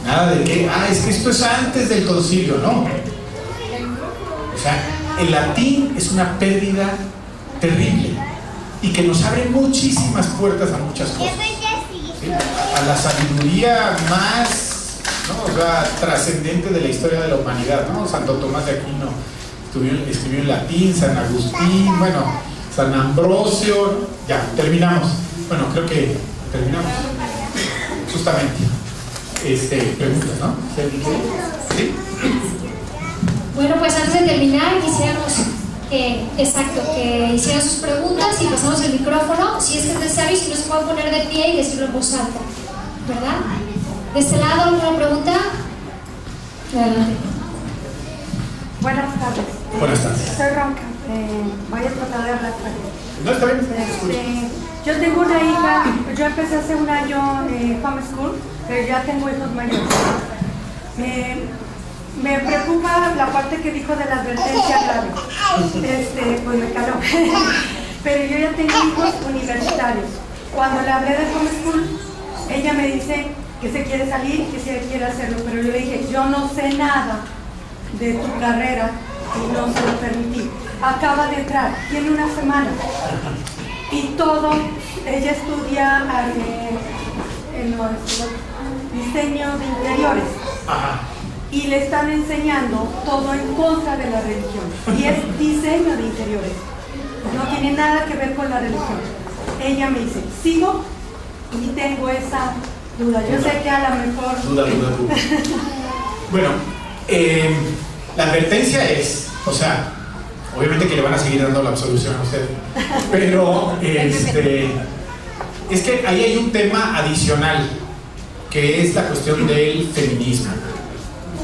Speaker 2: Nada de que, es que esto es antes del concilio, no. O sea, el latín es una pérdida terrible y que nos abre muchísimas puertas a muchas cosas, ¿sí? A la sabiduría más, ¿no? O sea, trascendente de la historia de la humanidad, ¿no? Santo Tomás de Aquino escribió en latín, San Agustín, bueno, San Ambrosio. Ya, terminamos. Bueno, creo que terminamos justamente. Preguntas, ¿no? ¿Sí?
Speaker 1: Bueno, pues antes de terminar quisiéramos que hicieran sus preguntas y pasamos el micrófono, si es que es necesario, si no se pueden poner de pie y decirlo en voz alta, ¿verdad? ¿De este lado alguna pregunta? Adelante.
Speaker 3: Buenas tardes.
Speaker 2: Buenas tardes.
Speaker 3: Soy Ronca. Voy a tratar de hablar rápido.
Speaker 2: No, está bien.
Speaker 3: Yo tengo una hija, yo empecé hace un año homeschool, pero ya tengo hijos mayores. Me preocupa la parte que dijo de la advertencia grave. Pues me caló. Pero yo ya tengo hijos universitarios. Cuando le hablé de homeschool, ella me dice que se quiere salir, que se quiere hacerlo, pero yo le dije, yo no sé nada de tu carrera y no se lo permití. Acaba de entrar, tiene una semana y todo, ella estudia diseño de interiores.
Speaker 2: Ajá.
Speaker 3: Y le están enseñando todo en contra de la religión y es diseño de interiores, no tiene nada que ver con la religión. Ella me dice, sigo y tengo esa duda. Yo sé que a lo mejor...
Speaker 2: Duda. Bueno, la advertencia es, o sea, obviamente que le van a seguir dando la absolución a usted, pero es que ahí hay un tema adicional, que es la cuestión del feminismo,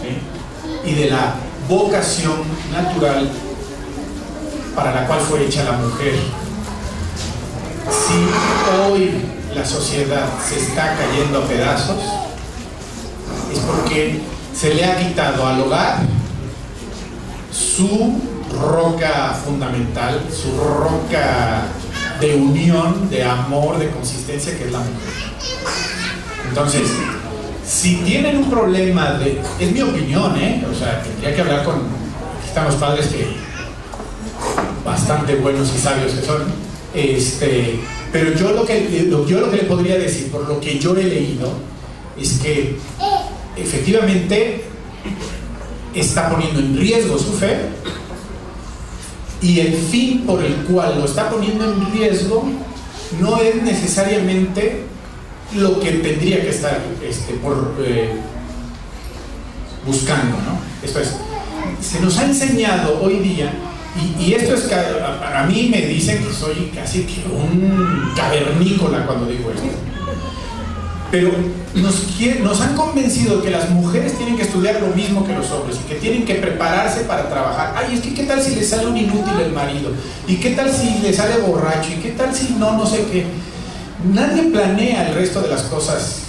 Speaker 2: ¿sí? Y de la vocación natural para la cual fue hecha la mujer. Si hoy la sociedad se está cayendo a pedazos, es porque se le ha quitado al hogar su roca fundamental, su roca de unión, de amor, de consistencia, que es la mujer. Entonces, si tienen un problema de... Es mi opinión, o sea, tendría que hablar con... Aquí están los padres que... bastante buenos y sabios que son. Pero yo lo que le podría decir, por lo que yo he leído, es que efectivamente está poniendo en riesgo su fe, y el fin por el cual lo está poniendo en riesgo no es necesariamente lo que tendría que estar buscando, ¿no? Esto es, se nos ha enseñado hoy día, y esto es, a mí me dicen que soy casi que un cavernícola cuando digo esto, pero nos han convencido que las mujeres tienen que estudiar lo mismo que los hombres y que tienen que prepararse para trabajar. Ay, es que ¿qué tal si le sale un inútil el marido? ¿Y qué tal si le sale borracho? ¿Y qué tal si no sé qué? Nadie planea el resto de las cosas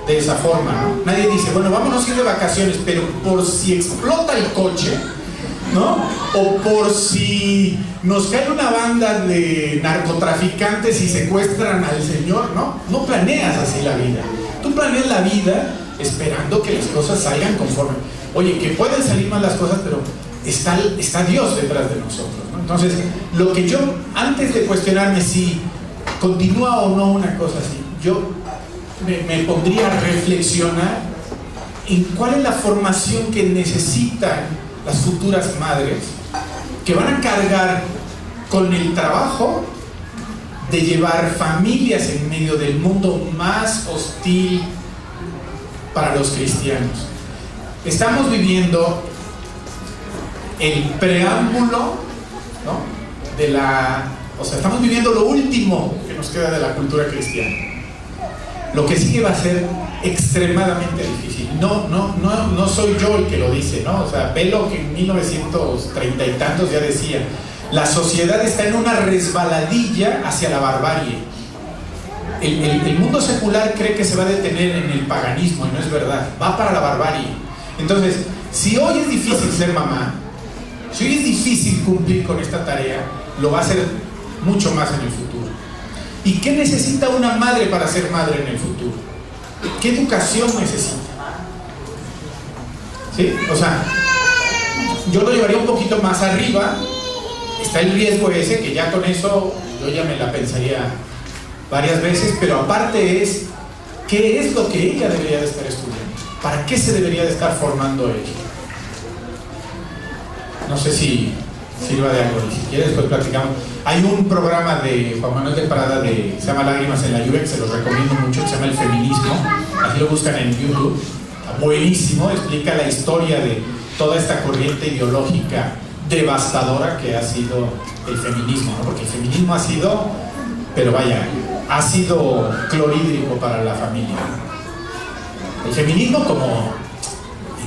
Speaker 2: de esa forma, ¿no? Nadie dice, bueno, vámonos a ir de vacaciones, pero por si explota el coche, ¿no? O por si nos cae una banda de narcotraficantes y secuestran al señor, ¿no? No planeas así la vida. Tú planeas la vida esperando que las cosas salgan conforme. Oye, que pueden salir mal las cosas, pero está Dios detrás de nosotros, ¿no? Entonces, lo que yo, antes de cuestionarme si continúa o no una cosa así, yo me pondría a reflexionar en cuál es la formación que necesitan las futuras madres, que van a cargar con el trabajo de llevar familias en medio del mundo más hostil para los cristianos. Estamos viviendo el preámbulo, ¿no? Estamos viviendo lo último que nos queda de la cultura cristiana. Lo que sigue va a ser extremadamente difícil. No soy yo el que lo dice, ¿no? O sea, Belloc en 1930 y tantos ya decía, la sociedad está en una resbaladilla hacia la barbarie. El mundo secular cree que se va a detener en el paganismo, y no es verdad, va para la barbarie. Entonces, si hoy es difícil ser mamá, si hoy es difícil cumplir con esta tarea, lo va a ser mucho más en el futuro. ¿Y qué necesita una madre para ser madre en el futuro? ¿Qué educación necesita? ¿Sí? O sea, yo lo llevaría un poquito más arriba. Está el riesgo ese, que ya con eso yo ya me la pensaría varias veces, pero aparte es, ¿qué es lo que ella debería de estar estudiando? ¿Para qué se debería de estar formando ella? No sé si sirva de algo, y si quieres después platicamos. Hay un programa de Juan Manuel de Prada se llama Lágrimas en la lluvia, que se los recomiendo mucho, que se llama El Feminismo, así lo buscan en YouTube, buenísimo, explica la historia de toda esta corriente ideológica devastadora que ha sido el feminismo, ¿no? Porque el feminismo ha sido, pero vaya, ácido clorhídrico para la familia. El feminismo como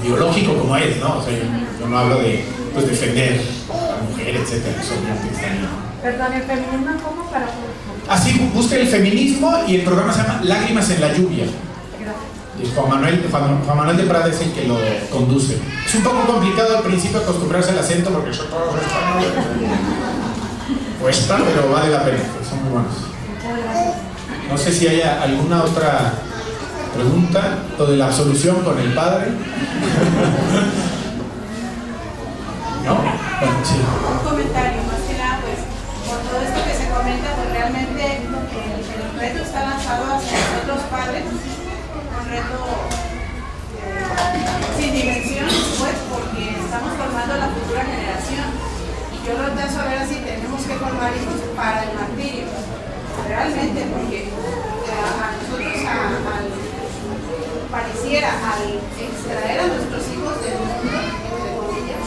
Speaker 2: ideológico como es, ¿no? O sea, yo no hablo de defender mujer, etcétera. Eso obviamente está bien.
Speaker 3: Perdón, ¿el feminismo cómo para...?
Speaker 2: Así, busca el feminismo y el programa se llama Lágrimas en la lluvia. Y Juan Manuel de Prada es el que lo conduce. Es un poco complicado al principio acostumbrarse al acento porque son todos españoles. Cuesta, pero vale la pena, son muy buenos. No sé si hay alguna otra pregunta, lo de la absolución con el padre. ¿No? Bueno, sí.
Speaker 4: Un comentario, más que nada, pues, por todo esto que se comenta, pues realmente el reto está lanzado hacia nosotros padres, un reto sin dimensiones, pues, porque estamos formando la futura generación. Y yo lo pienso a ver así, tenemos que formar hijos para el martirio, realmente, porque a nosotros, pareciera, al extraer a nuestros hijos del mundo, entre comillas,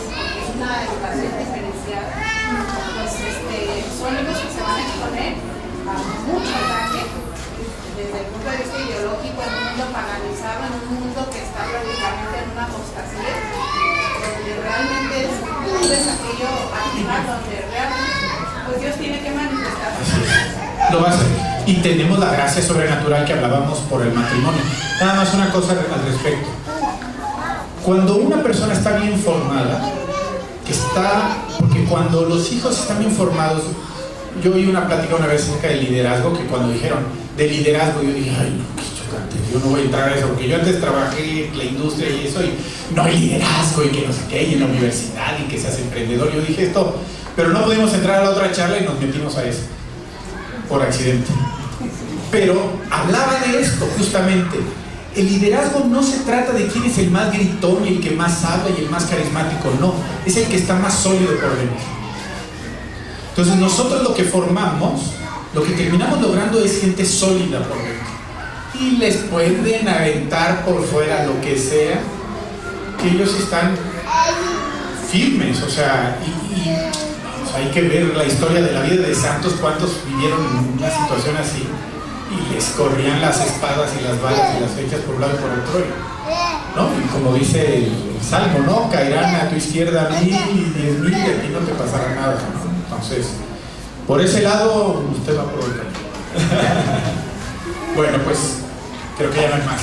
Speaker 4: una educación diferenciada, pues son hijos que se van a exponer a mucho ataque desde el punto de vista ideológico, en un mundo paganizado, en un mundo que está prácticamente en una apostasía, donde realmente es un desafío activar, donde realmente pues Dios tiene que manifestarse.
Speaker 2: Lo va a hacer. Y tenemos la gracia sobrenatural que hablábamos por el matrimonio. Nada más una cosa al respecto. Cuando una persona está bien formada, porque cuando los hijos están bien formados, yo oí una plática una vez acerca del liderazgo, que cuando dijeron de liderazgo, yo dije, ay, no, qué chocante, yo no voy a entrar a eso, porque yo antes trabajé en la industria y eso, y no hay liderazgo, y que no sé qué, y en la universidad, y que seas emprendedor. Yo dije esto, pero no pudimos entrar a la otra charla y nos metimos a eso, por accidente. Pero hablaba de esto justamente. El liderazgo no se trata de quién es el más gritón y el que más habla y el más carismático, no, es el que está más sólido por dentro. Entonces nosotros lo que formamos, lo que terminamos logrando es gente sólida por dentro. Y les pueden aventar por fuera lo que sea, que ellos están firmes, o sea, hay que ver la historia de la vida de santos, cuántos vivieron en una situación así y les corrían las espadas y las balas y las flechas por un lado y por otro, ¿no? Y como dice el Salmo, ¿no? Caerán a tu izquierda 1000 y 10,000 y a ti no te pasará nada, ¿no? Entonces, por ese lado, usted va por el camino. Bueno, pues creo que ya no hay más.